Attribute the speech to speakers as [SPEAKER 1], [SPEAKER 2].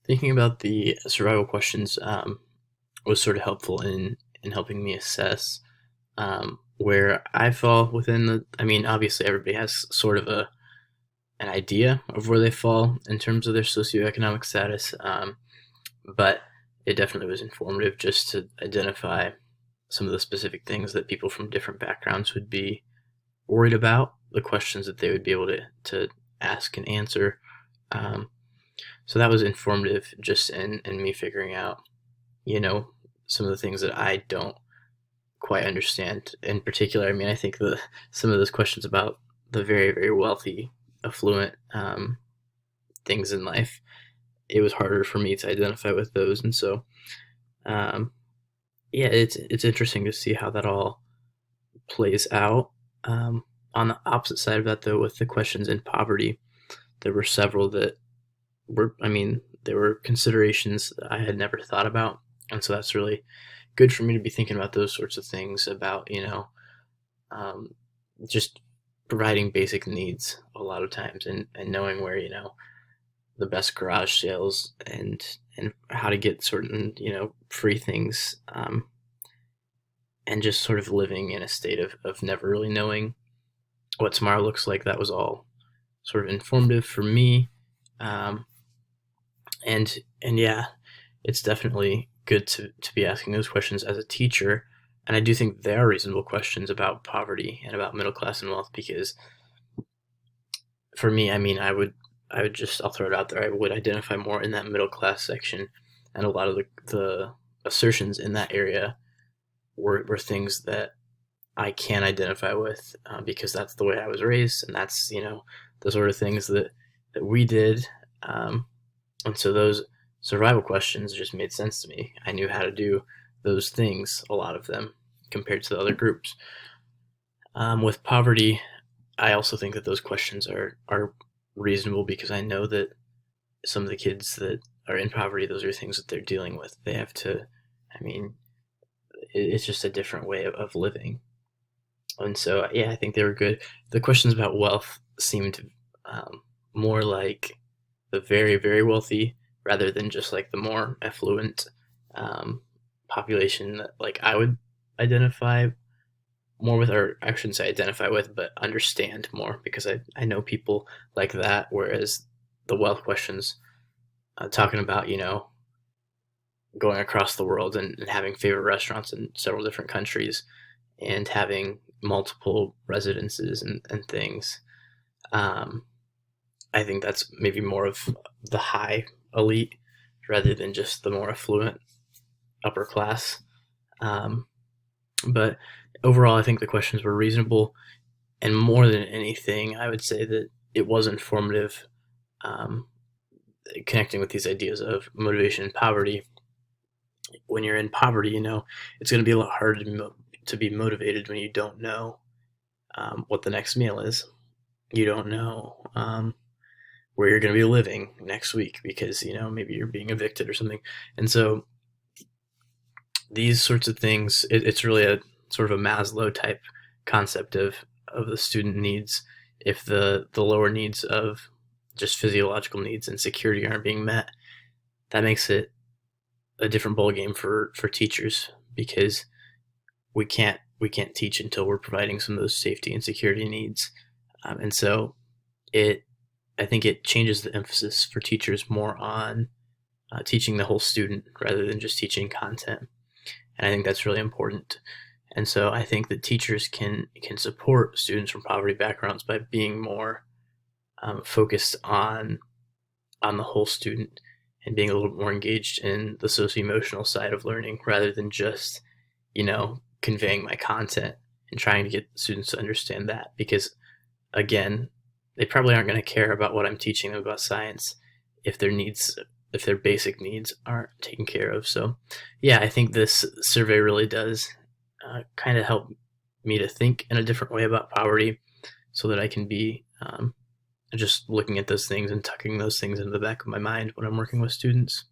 [SPEAKER 1] Thinking about the survival questions was sort of helpful in helping me assess where I fall within the. I mean, obviously, everybody has sort of an idea of where they fall in terms of their socioeconomic status, but it definitely was informative just to identify some of the specific things that people from different backgrounds would be worried about, the questions that they would be able to ask and answer. Um, so that was informative just in me figuring out, you know, some of the things that I don't quite understand. In particular, I mean, I think some of those questions about the very, very wealthy, affluent things in life, it was harder for me to identify with those. And so, um, yeah, it's interesting to see how that all plays out. On the opposite side of that, though, with the questions in poverty, there were several that were, I mean, there were considerations that I had never thought about. And so that's really good for me to be thinking about those sorts of things about, um, just providing basic needs a lot of times and knowing where, the best garage sales and how to get certain, free things, and just sort of living in a state of never really knowing what tomorrow looks like. That was all sort of informative for me. Um, and yeah, it's definitely good to be asking those questions as a teacher. And I do think they are reasonable questions about poverty and about middle class and wealth because for me, I mean, I would just, I'll throw it out there, I would identify more in that middle class section. And a lot of the assertions in that area were things that I can identify with because that's the way I was raised, and that's the sort of things that we did, and so those survival questions just made sense to me. I knew how to do those things, a lot of them, compared to the other groups. With poverty, I also think that those questions are reasonable because I know that some of the kids that are in poverty, those are things that they're dealing with. They have to, I mean, it's just a different way of living. And so, yeah, I think they were good. The questions about wealth seemed more like the very, very wealthy rather than just like the more affluent um, population that like I would identify more with, or I shouldn't say identify with, but understand more because I know people like that. Whereas the wealth questions, talking about, going across the world and having favorite restaurants in several different countries and having multiple residences and things. Um, I think that's maybe more of the high elite rather than just the more affluent upper class. Um, but overall, I think the questions were reasonable, and more than anything, I would say that it was informative, um, connecting with these ideas of motivation and poverty. When you're in poverty, it's going to be a lot harder to be motivated when you don't know what the next meal is. You don't know where you're going to be living next week because maybe you're being evicted or something. And so these sorts of things, it's really a sort of a Maslow type concept of the student needs. If the lower needs of just physiological needs and security aren't being met, that makes it a different ballgame for teachers because we can't teach until we're providing some of those safety and security needs, and so it I think it changes the emphasis for teachers more on teaching the whole student rather than just teaching content, and I think that's really important. And so I think that teachers can support students from poverty backgrounds by being more focused on the whole student and being a little more engaged in the socio-emotional side of learning rather than just conveying my content and trying to get students to understand that because again, they probably aren't going to care about what I'm teaching them about science if their basic needs aren't taken care of. So yeah, I think this survey really does kind of help me to think in a different way about poverty so that I can be just looking at those things and tucking those things into the back of my mind when I'm working with students.